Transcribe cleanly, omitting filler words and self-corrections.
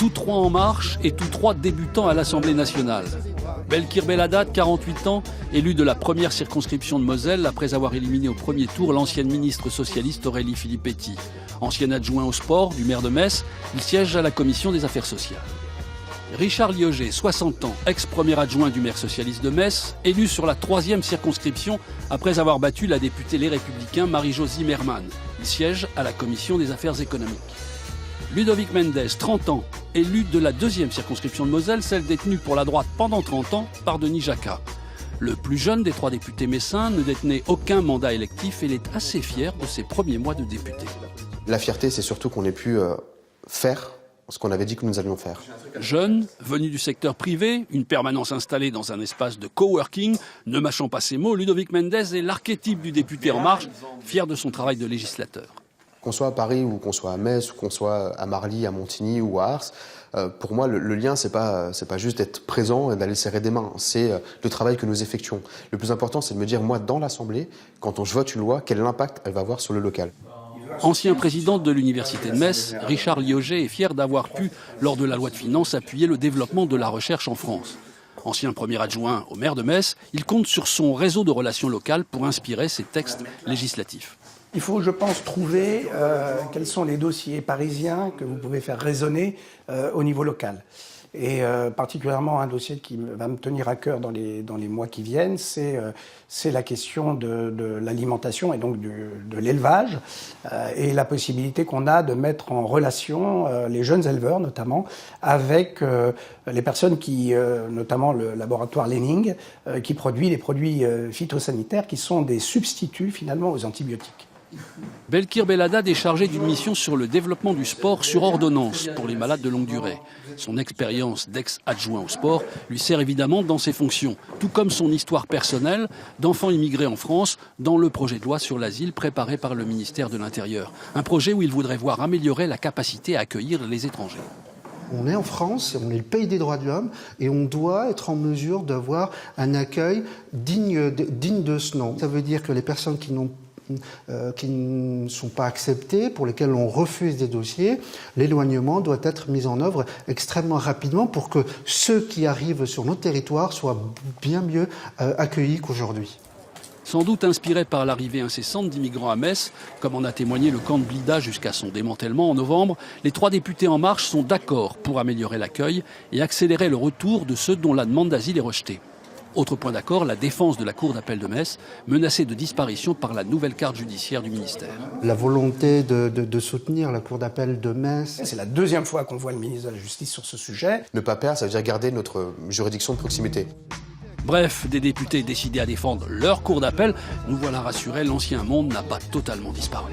tous trois en marche et tous trois débutants à l'Assemblée nationale. Belkir Belhaddad, 48 ans, élu de la première circonscription de Moselle après avoir éliminé au premier tour l'ancienne ministre socialiste Aurélie Filippetti. Ancien adjoint au sport du maire de Metz, il siège à la commission des affaires sociales. Richard Liogé, 60 ans, ex-premier adjoint du maire socialiste de Metz, élu sur la 3e circonscription après avoir battu la députée Les Républicains Marie-Jo Zimmermann. Il siège à la commission des affaires économiques. Ludovic Mendes, 30 ans, élu de la 2e circonscription de Moselle, celle détenue pour la droite pendant 30 ans par Denis Jacquat. Le plus jeune des 3 députés messins ne détenait aucun mandat électif et il est assez fier de ses premiers mois de député. La fierté, c'est surtout qu'on ait pu faire ce qu'on avait dit que nous allions faire. Jeune, venu du secteur privé, une permanence installée dans un espace de coworking, ne mâchant pas ses mots, Ludovic Mendes est l'archétype du député En Marche, fier de son travail de législateur. Qu'on soit à Paris ou qu'on soit à Metz ou qu'on soit à Marly, à Montigny ou à Ars, pour moi, le lien, c'est pas juste d'être présent et d'aller serrer des mains. C'est le travail que nous effectuons. Le plus important, c'est de me dire, moi, dans l'Assemblée, quand je vote une loi, quel impact elle va avoir sur le local. Ancien président de l'Université de Metz, Richard Liogé est fier d'avoir pu, lors de la loi de finances, appuyer le développement de la recherche en France. Ancien premier adjoint au maire de Metz, il compte sur son réseau de relations locales pour inspirer ses textes législatifs. Il faut, je pense, trouver quels sont les dossiers parisiens que vous pouvez faire résonner au niveau local. Et particulièrement un dossier qui va me tenir à cœur dans les mois qui viennent, c'est la question de l'alimentation et donc de l'élevage et la possibilité qu'on a de mettre en relation les jeunes éleveurs notamment avec les personnes qui, notamment le laboratoire Lenning, qui produit des produits phytosanitaires qui sont des substituts finalement aux antibiotiques. Belkir Belhaddad est chargé d'une mission sur le développement du sport sur ordonnance pour les malades de longue durée. Son expérience d'ex-adjoint au sport lui sert évidemment dans ses fonctions, tout comme son histoire personnelle d'enfant immigré en France dans le projet de loi sur l'asile préparé par le ministère de l'Intérieur. Un projet où il voudrait voir améliorer la capacité à accueillir les étrangers. On est en France, on est le pays des droits de l'homme et on doit être en mesure d'avoir un accueil digne de ce nom. Ça veut dire que les personnes qui ne sont pas acceptés, pour lesquels on refuse des dossiers, l'éloignement doit être mis en œuvre extrêmement rapidement pour que ceux qui arrivent sur notre territoire soient bien mieux accueillis qu'aujourd'hui. Sans doute inspiré par l'arrivée incessante d'immigrants à Metz, comme en a témoigné le camp de Blida jusqu'à son démantèlement en novembre, les 3 députés En Marche sont d'accord pour améliorer l'accueil et accélérer le retour de ceux dont la demande d'asile est rejetée. Autre point d'accord, la défense de la Cour d'appel de Metz, menacée de disparition par la nouvelle carte judiciaire du ministère. La volonté de soutenir la Cour d'appel de Metz. C'est la 2e fois qu'on voit le ministre de la Justice sur ce sujet. Ne pas perdre, ça veut dire garder notre juridiction de proximité. Bref, des députés décidés à défendre leur cour d'appel, nous voilà rassurés, l'ancien monde n'a pas totalement disparu.